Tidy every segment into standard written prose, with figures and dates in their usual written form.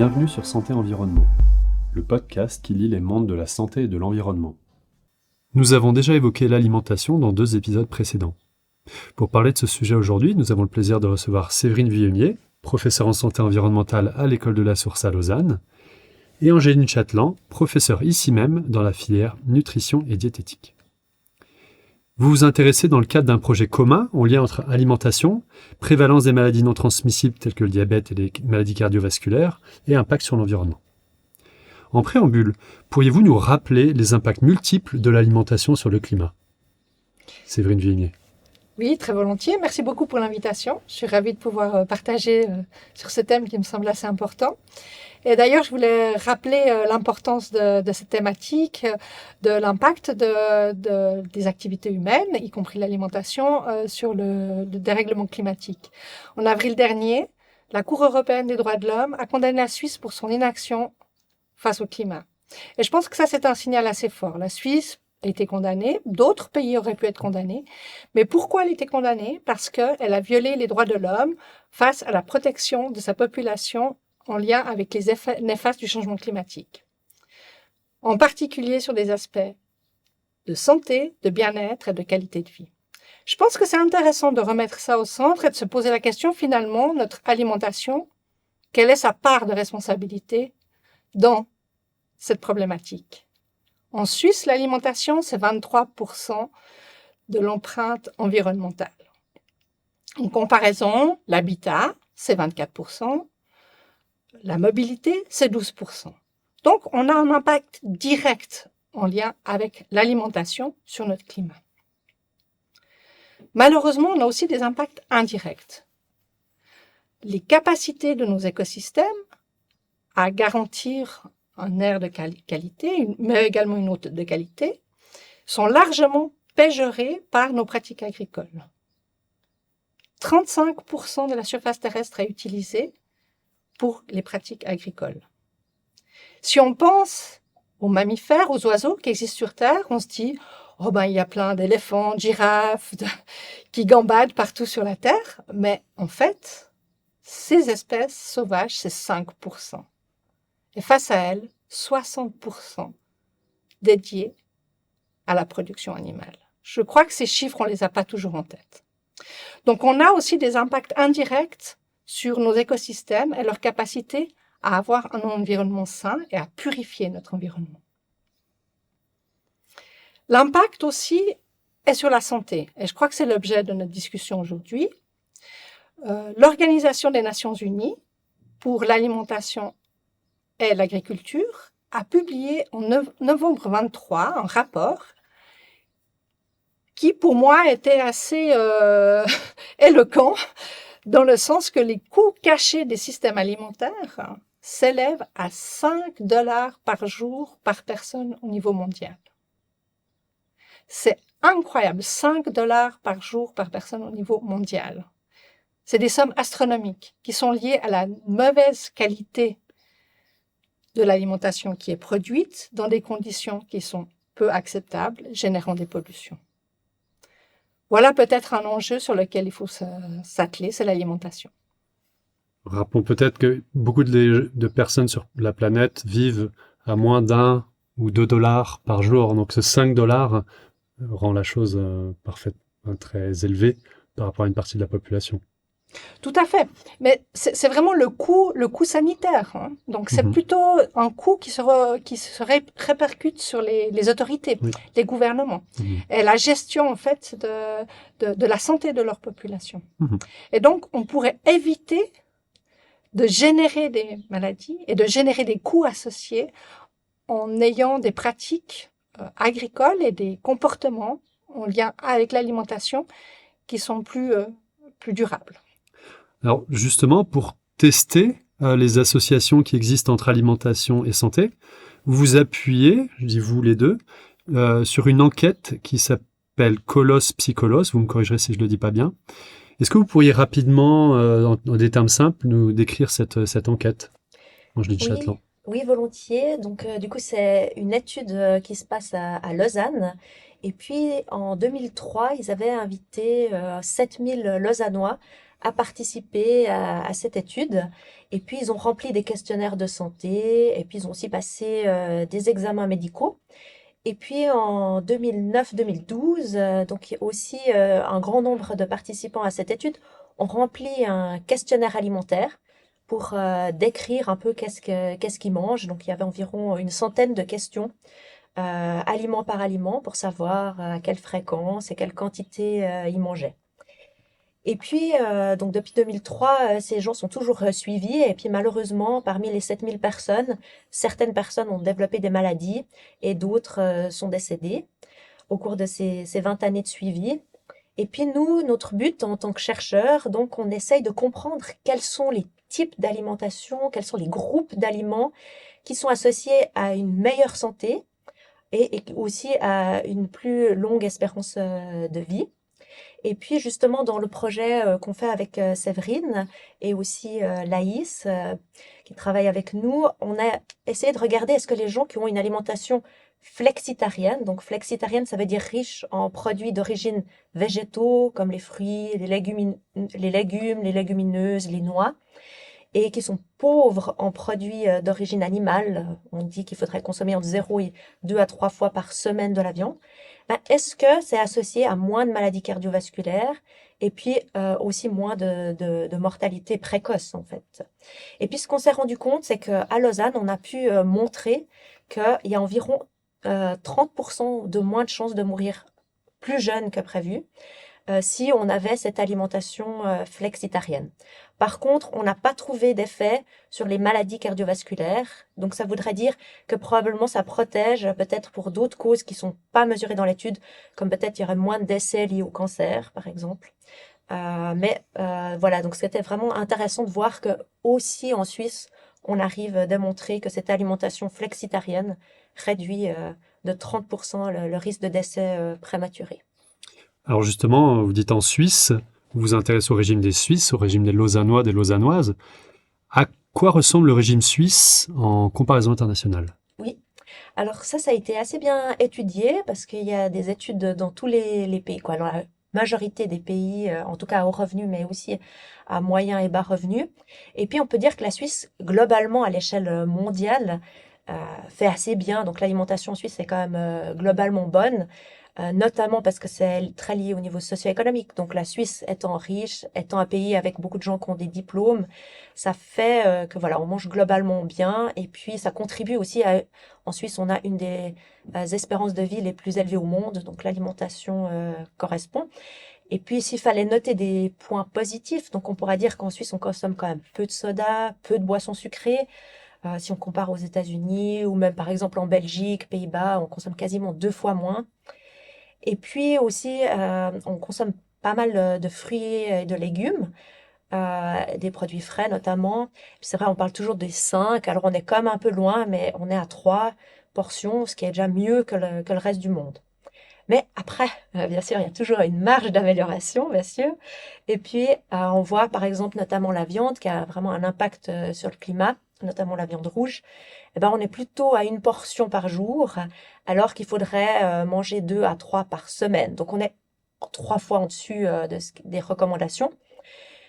Bienvenue sur Santé Environnement, le podcast qui lie les mondes de la santé et de l'environnement. Nous avons déjà évoqué l'alimentation dans 2 épisodes précédents. Pour parler de ce sujet aujourd'hui, nous avons le plaisir de recevoir Séverine Villemier, professeure en santé environnementale à l'École de la Source à Lausanne, et Angéline Chatelain, professeure ici même dans la filière nutrition et diététique. Vous vous intéressez dans le cadre d'un projet commun en lien entre alimentation, prévalence des maladies non transmissibles telles que le diabète et les maladies cardiovasculaires et impact sur l'environnement. En préambule, pourriez-vous nous rappeler les impacts multiples de l'alimentation sur le climat ? Séverine Villemier. Oui, très volontiers. Merci beaucoup pour l'invitation. Je suis ravie de pouvoir partager sur ce thème qui me semble assez important. Et d'ailleurs, je voulais rappeler l'importance de cette thématique, de l'impact des activités humaines, y compris l'alimentation, sur le dérèglement climatique. En avril dernier, la Cour européenne des droits de l'homme a condamné la Suisse pour son inaction face au climat. Et je pense que ça, c'est un signal assez fort. La Suisse a été condamnée, d'autres pays auraient pu être condamnés. Mais pourquoi elle a été condamnée ? Parce qu'elle a violé les droits de l'homme face à la protection de sa population en lien avec les effets néfastes du changement climatique. En particulier sur des aspects de santé, de bien-être et de qualité de vie. Je pense que c'est intéressant de remettre ça au centre et de se poser la question, finalement, notre alimentation, quelle est sa part de responsabilité dans cette problématique ? En Suisse, l'alimentation, c'est 23% de l'empreinte environnementale. En comparaison, l'habitat, c'est 24%. La mobilité, c'est 12%. Donc, on a un impact direct en lien avec l'alimentation sur notre climat. Malheureusement, on a aussi des impacts indirects. Les capacités de nos écosystèmes à garantir un air de qualité, mais également une eau de qualité, sont largement péjorées par nos pratiques agricoles. 35% de la surface terrestre est utilisée pour les pratiques agricoles. Si on pense aux mammifères, aux oiseaux qui existent sur Terre, on se dit il y a plein d'éléphants, de girafes, qui gambadent partout sur la Terre, mais en fait, ces espèces sauvages, c'est 5%. Et face à elles, 60% dédiés à la production animale. Je crois que ces chiffres, on ne les a pas toujours en tête. Donc, on a aussi des impacts indirects sur nos écosystèmes et leur capacité à avoir un environnement sain et à purifier notre environnement. L'impact aussi est sur la santé, et je crois que c'est l'objet de notre discussion aujourd'hui. L'Organisation des Nations Unies pour l'alimentation et l'agriculture a publié en novembre 23 un rapport qui, pour moi, était assez éloquent, dans le sens que les coûts cachés des systèmes alimentaires s'élèvent à 5 $ par jour par personne au niveau mondial. C'est incroyable, 5 $ par jour par personne au niveau mondial. C'est des sommes astronomiques qui sont liées à la mauvaise qualité de l'alimentation qui est produite dans des conditions qui sont peu acceptables, générant des pollutions. Voilà peut-être un enjeu sur lequel il faut s'atteler, c'est l'alimentation. Rappelons peut-être que beaucoup de personnes sur la planète vivent à moins d'1 ou 2 $ par jour. Donc ce 5 $ rend la chose parfaitement très élevée par rapport à une partie de la population. Tout à fait. Mais c'est vraiment le coût sanitaire. Donc c'est plutôt un coût qui se répercute sur les autorités, les gouvernements, et la gestion en fait de la santé de leur population. Et donc on pourrait éviter de générer des maladies et de générer des coûts associés en ayant des pratiques agricoles et des comportements en lien avec l'alimentation qui sont plus durables. Alors justement, pour tester les associations qui existent entre alimentation et santé, vous vous appuyez, je dis vous les deux, sur une enquête qui s'appelle Colos Psycholos, vous me corrigerez si je le dis pas bien. Est-ce que vous pourriez rapidement, en des termes simples, nous décrire cette enquête, Angéline Chatelain ? Oui, volontiers. Donc, du coup, c'est une étude qui se passe à Lausanne. Et puis, en 2003, ils avaient invité 7000 Lausannois à participer à cette étude. Et puis, ils ont rempli des questionnaires de santé, et puis ils ont aussi passé des examens médicaux. Et puis en 2009-2012, donc aussi un grand nombre de participants à cette étude ont rempli un questionnaire alimentaire pour décrire un peu qu'est-ce qu'ils mangent. Donc il y avait environ une centaine de questions, aliment par aliment, pour savoir à quelle fréquence et quelle quantité ils mangeaient. Et puis, donc depuis 2003, ces gens sont toujours suivis. Et puis malheureusement, parmi les 7000 personnes, certaines personnes ont développé des maladies et d'autres sont décédées au cours de ces 20 années de suivi. Et puis nous, notre but en tant que chercheurs, donc on essaye de comprendre quels sont les types d'alimentation, quels sont les groupes d'aliments qui sont associés à une meilleure santé et aussi à une plus longue espérance de vie. Et puis justement dans le projet qu'on fait avec Séverine et aussi Laïs qui travaille avec nous, on a essayé de regarder est-ce que les gens qui ont une alimentation flexitarienne, donc flexitarienne ça veut dire riche en produits d'origine végétaux comme les fruits, les légumes, les légumineuses, les noix, et qui sont pauvres en produits d'origine animale, on dit qu'il faudrait consommer entre 0 et 2 à 3 fois par semaine de la viande, ben, est-ce que c'est associé à moins de maladies cardiovasculaires et puis aussi moins de mortalité précoce en fait. Et puis ce qu'on s'est rendu compte, c'est qu'à Lausanne, on a pu montrer qu'il y a environ 30% de moins de chances de mourir plus jeune que prévu si on avait cette alimentation flexitarienne. Par contre, on n'a pas trouvé d'effet sur les maladies cardiovasculaires. Donc, ça voudrait dire que probablement ça protège peut-être pour d'autres causes qui sont pas mesurées dans l'étude, comme peut-être il y aurait moins de décès liés au cancer, par exemple. Voilà, donc c'était vraiment intéressant de voir que aussi en Suisse, on arrive à démontrer que cette alimentation flexitarienne réduit de 30% le risque de décès prématuré. Alors justement, vous dites en Suisse, vous vous intéressez au régime des Suisses, au régime des Lausannois, des Lausannoises. À quoi ressemble le régime suisse en comparaison internationale? Oui, alors ça a été assez bien étudié parce qu'il y a des études dans tous les pays, quoi, dans la majorité des pays, en tout cas à haut revenu, mais aussi à moyen et bas revenu. Et puis on peut dire que la Suisse, globalement, à l'échelle mondiale, fait assez bien. Donc l'alimentation suisse est quand même globalement bonne. Notamment parce que c'est très lié au niveau socio-économique. Donc la Suisse étant riche, étant un pays avec beaucoup de gens qui ont des diplômes, ça fait que voilà, on mange globalement bien et puis ça contribue aussi à... En Suisse, on a une des espérances de vie les plus élevées au monde, donc l'alimentation correspond. Et puis s'il fallait noter des points positifs, donc on pourrait dire qu'en Suisse, on consomme quand même peu de soda, peu de boissons sucrées. Si on compare aux États-Unis ou même par exemple en Belgique, Pays-Bas, on consomme quasiment 2 fois moins. Et puis aussi, on consomme pas mal de fruits et de légumes, des produits frais notamment. Puis c'est vrai, on parle toujours des 5, alors on est quand même un peu loin, mais on est à 3 portions, ce qui est déjà mieux que le reste du monde. Mais après, bien sûr, il y a toujours une marge d'amélioration, bien sûr. Et puis, on voit par exemple notamment la viande qui a vraiment un impact sur le climat, notamment la viande rouge. Eh ben, on est plutôt à 1 portion par jour, alors qu'il faudrait manger 2 à 3 par semaine. Donc, on est 3 fois en dessus des recommandations.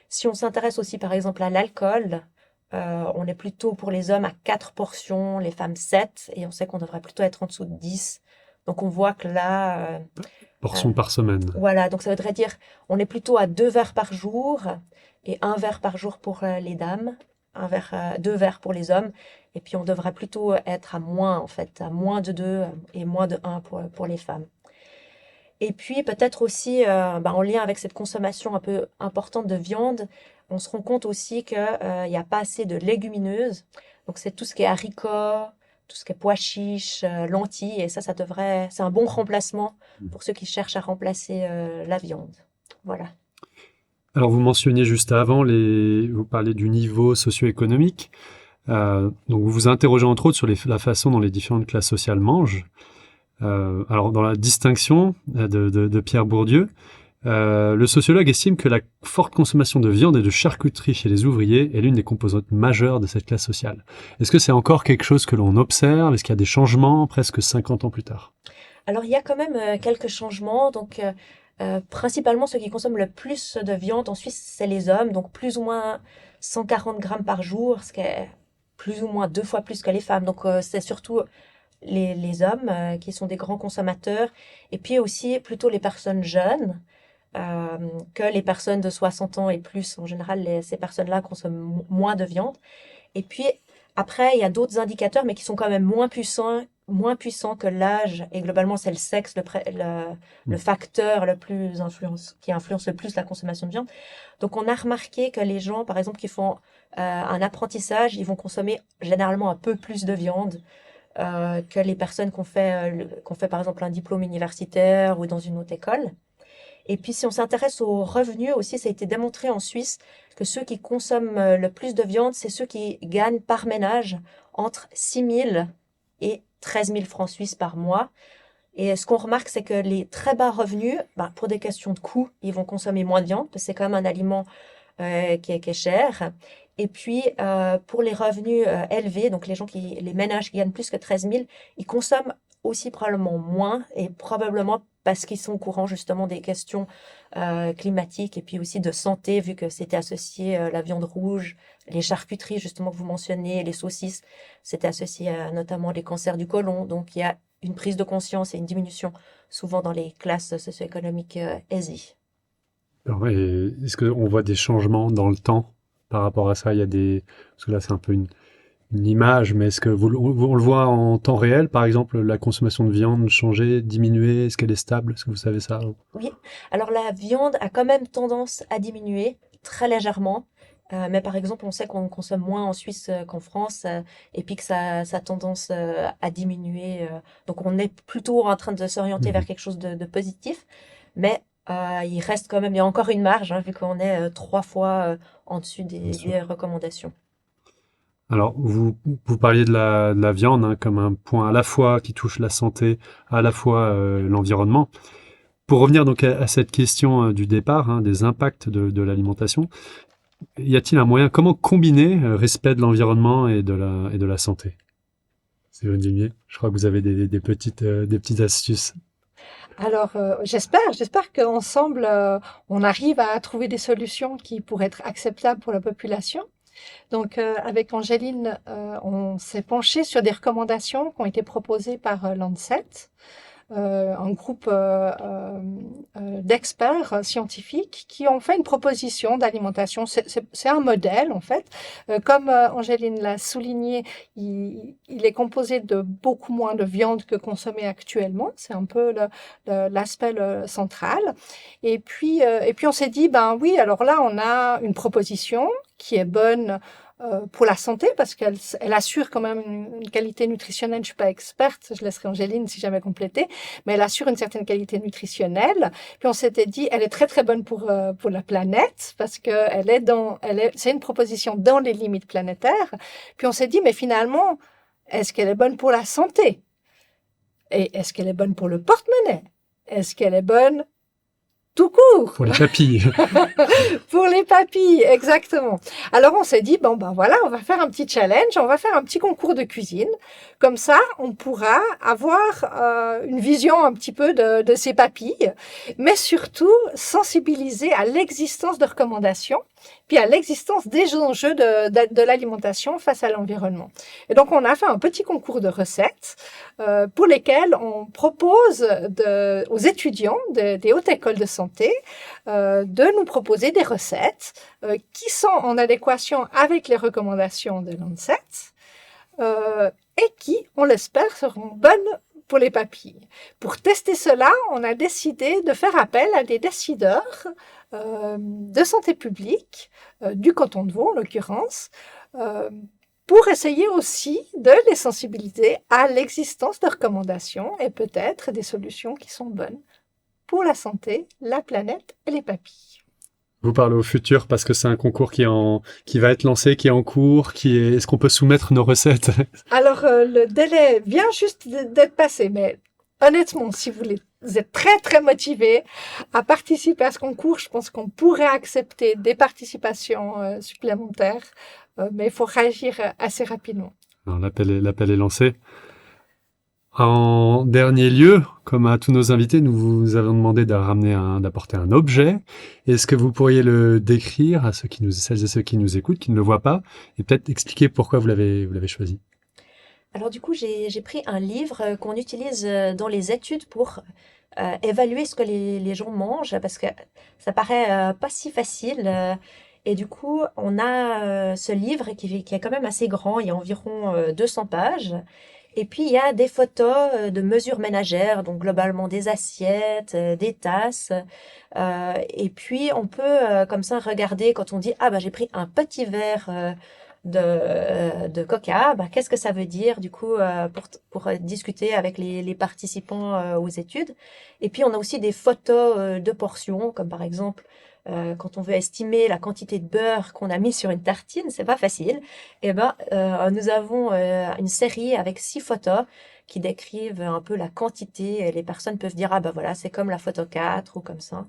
Si on s'intéresse aussi par exemple à l'alcool, on est plutôt pour les hommes à 4 portions, les femmes 7, et on sait qu'on devrait plutôt être en dessous de 10. Donc on voit que là... Portions par semaine. Voilà, donc ça voudrait dire on est plutôt à 2 verres par jour et 1 verre par jour pour les dames, 2 verres pour les hommes, et puis on devrait plutôt être à moins en fait, à moins de 2 et moins de 1 pour les femmes. Et puis peut-être aussi, en lien avec cette consommation un peu importante de viande, on se rend compte aussi qu'il n'y a pas assez de légumineuses. Donc c'est tout ce qui est haricots, tout ce qui est pois chiches, lentilles, et ça devrait, c'est un bon remplacement pour ceux qui cherchent à remplacer la viande. Voilà. Alors vous mentionniez juste avant, vous parlez du niveau socio-économique. Donc vous vous interrogez entre autres sur la façon dont les différentes classes sociales mangent. Alors dans la distinction de Pierre Bourdieu, le sociologue estime que la forte consommation de viande et de charcuterie chez les ouvriers est l'une des composantes majeures de cette classe sociale. Est-ce que c'est encore quelque chose que l'on observe? Est-ce qu'il y a des changements presque 50 ans plus tard? Alors il y a quand même quelques changements. Donc Principalement, ceux qui consomment le plus de viande en Suisse, c'est les hommes, donc plus ou moins 140 grammes par jour, ce qui est plus ou moins 2 fois plus que les femmes. Donc, c'est surtout les hommes qui sont des grands consommateurs, et puis aussi plutôt les personnes jeunes euh, que les personnes de 60 ans et plus. En général, ces personnes-là consomment moins de viande. Et puis, après, il y a d'autres indicateurs, mais qui sont quand même moins puissants que l'âge. Et globalement, c'est le sexe, le facteur qui influence le plus la consommation de viande. Donc, on a remarqué que les gens, par exemple, qui font un apprentissage, ils vont consommer généralement un peu plus de viande que les personnes qu'on fait, par exemple, un diplôme universitaire ou dans une autre école. Et puis, si on s'intéresse aux revenus aussi, ça a été démontré en Suisse que ceux qui consomment le plus de viande, c'est ceux qui gagnent par ménage entre 6 000 et 13 000 francs suisses par mois. Et ce qu'on remarque, c'est que les très bas revenus, pour des questions de coût, ils vont consommer moins de viande, parce que c'est quand même un aliment qui est cher. Et puis, pour les revenus élevés, donc les ménages qui gagnent plus que 13 000, ils consomment aussi probablement moins, et probablement parce qu'ils sont au courant justement des questions climatiques et puis aussi de santé, vu que c'était associé la viande rouge, les charcuteries justement que vous mentionnez, les saucisses, c'était associé à notamment les cancers du côlon. Donc il y a une prise de conscience et une diminution souvent dans les classes socio-économiques aisées. Alors, et est-ce qu'on voit des changements dans le temps par rapport à ça? Il y a parce que là, c'est un peu une image, mais est-ce que on le voit en temps réel, par exemple, la consommation de viande changer, diminuer? Est-ce qu'elle est stable? Est-ce que vous savez ça? Oui, alors la viande a quand même tendance à diminuer très légèrement. Mais par exemple, on sait qu'on consomme moins en Suisse qu'en France, et puis que ça a tendance à diminuer. Donc on est plutôt en train de s'orienter vers Mhm. quelque chose de positif. Mais il reste quand même, il y a encore une marge, hein, vu qu'on est 3 fois en dessus Bien sûr. des recommandations. Alors, vous parliez de la viande hein, comme un point à la fois qui touche la santé, à la fois l'environnement. Pour revenir donc à cette question du départ, hein, des impacts de l'alimentation, y a-t-il un moyen, comment combiner respect de l'environnement et de la santé? Séverine Dimier, je crois que vous avez des petites astuces. Alors, j'espère qu'ensemble, on arrive à trouver des solutions qui pourraient être acceptables pour la population. Donc, avec Angéline, on s'est penché sur des recommandations qui ont été proposées par Lancet, un groupe d'experts scientifiques qui ont fait une proposition d'alimentation. C'est un modèle, en fait. Comme Angéline l'a souligné, il est composé de beaucoup moins de viande que consommée actuellement. C'est un peu l'aspect central. Et puis on s'est dit, ben oui, alors là, on a une proposition qui est bonne pour la santé, parce qu'elle assure quand même une qualité nutritionnelle. Je suis pas experte, je laisserai Angéline si jamais compléter, mais elle assure une certaine qualité nutritionnelle. Puis on s'était dit, elle est très très bonne pour la planète, parce que c'est une proposition dans les limites planétaires. Puis on s'est dit, mais finalement, est-ce qu'elle est bonne pour la santé? Et est-ce qu'elle est bonne pour le porte-monnaie? Est-ce qu'elle est bonne tout court? Pour les papilles. Pour les papilles, exactement. Alors on s'est dit, bon ben voilà, on va faire un petit challenge, on va faire un petit concours de cuisine. Comme ça, on pourra avoir une vision un petit peu de ces papilles, mais surtout sensibiliser à l'existence de recommandations, puis à l'existence des enjeux de l'alimentation face à l'environnement. Et donc on a fait un petit concours de recettes pour lesquels on propose aux étudiants des hautes écoles de santé de nous proposer des recettes qui sont en adéquation avec les recommandations de Lancet et qui, on l'espère, seront bonnes pour les papilles. Pour tester cela, on a décidé de faire appel à des décideurs de santé publique, du canton de Vaud en l'occurrence, pour essayer aussi de les sensibiliser à l'existence de recommandations et peut-être des solutions qui sont bonnes pour la santé, la planète et les papilles. Vous parlez au futur parce que c'est un concours qui va être lancé, qui est en cours, est-ce qu'on peut soumettre nos recettes? Alors, le délai vient juste d'être passé, mais honnêtement, si vous êtes très, très motivé à participer à ce concours, je pense qu'on pourrait accepter des participations supplémentaires, mais il faut réagir assez rapidement. Alors, l'appel est lancé. En dernier lieu, comme à tous nos invités, nous vous avons demandé d'apporter un objet. Est-ce que vous pourriez le décrire à celles et ceux qui nous écoutent, qui ne le voient pas, et peut-être expliquer pourquoi vous l'avez choisi? Alors du coup, j'ai pris un livre qu'on utilise dans les études pour évaluer ce que les gens mangent, parce que ça paraît pas si facile. Et du coup, on a ce livre qui est quand même assez grand, il y a environ 200 pages. Et puis, il y a des photos de mesures ménagères, donc globalement des assiettes, des tasses. Et puis, on peut comme ça regarder quand on dit, ah bah j'ai pris un petit verre de coca, bah, qu'est-ce que ça veut dire du coup pour discuter avec les participants aux études. Et puis, on a aussi des photos de portions, comme par exemple quand on veut estimer la quantité de beurre qu'on a mis sur une tartine, c'est pas facile. Et ben, nous avons une série avec 6 photos qui décrivent un peu la quantité. Et les personnes peuvent dire, ah ben voilà, c'est comme la photo 4 ou comme ça.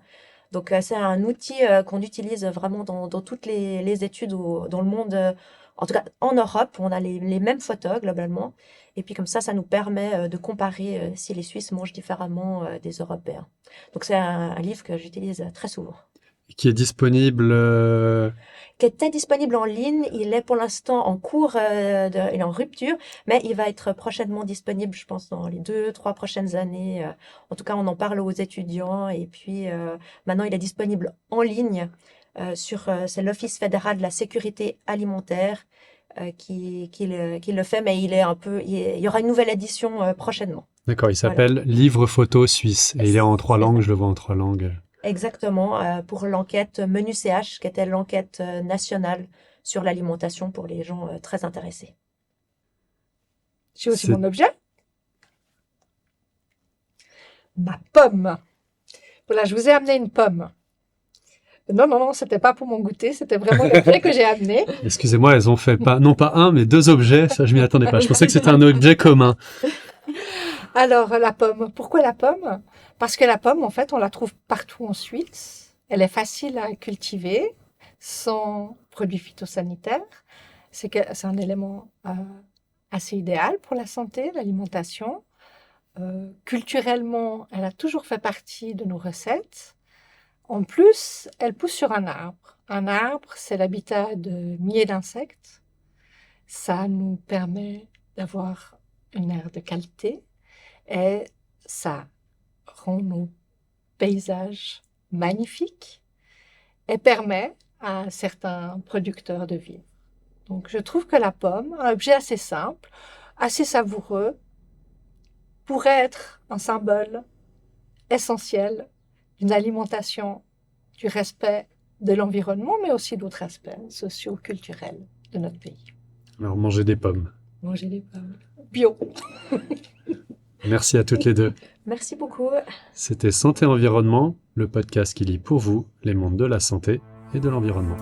Donc, c'est un outil qu'on utilise vraiment dans toutes les études dans le monde, en tout cas en Europe, on a les mêmes photos globalement. Et puis comme ça nous permet de comparer si les Suisses mangent différemment des Européens. Donc, c'est un livre que j'utilise très souvent. Qui est disponible. Qui était disponible en ligne. Il est pour l'instant en cours, il est en rupture, mais il va être prochainement disponible, je pense, dans les 2-3 prochaines années. En tout cas, on en parle aux étudiants. Et puis, maintenant, il est disponible en ligne c'est l'Office fédéral de la sécurité alimentaire qui le fait, mais il y aura une nouvelle édition prochainement. D'accord, il s'appelle Livre photo suisse et il est en 3 langues, je le vois en 3 langues. Exactement, pour l'enquête Menu CH, qui était l'enquête nationale sur l'alimentation pour les gens très intéressés. J'ai aussi mon objet. Ma pomme. Voilà, je vous ai amené une pomme. Non, c'était pas pour mon goûter, c'était vraiment l'objet que j'ai amené. Excusez-moi, elles ont fait non pas un, mais 2 objets, ça je m'y attendais pas. Je pensais que c'était un objet commun. Alors, la pomme. Pourquoi la pomme? Parce que la pomme, en fait, on la trouve partout en Suisse. Elle est facile à cultiver, sans produits phytosanitaires. C'est un élément assez idéal pour la santé, l'alimentation. Culturellement, elle a toujours fait partie de nos recettes. En plus, elle pousse sur un arbre. Un arbre, c'est l'habitat de milliers d'insectes. Ça nous permet d'avoir une air de qualité. Et ça rend nos paysages magnifiques et permet à certains producteurs de vivre. Donc, je trouve que la pomme, un objet assez simple, assez savoureux, pourrait être un symbole essentiel d'une alimentation, du respect de l'environnement, mais aussi d'autres aspects socio-culturels de notre pays. Alors, manger des pommes. Manger des pommes. Bio. Merci à toutes les deux. Merci beaucoup. C'était Santé Environnement, le podcast qui lit pour vous les mondes de la santé et de l'environnement.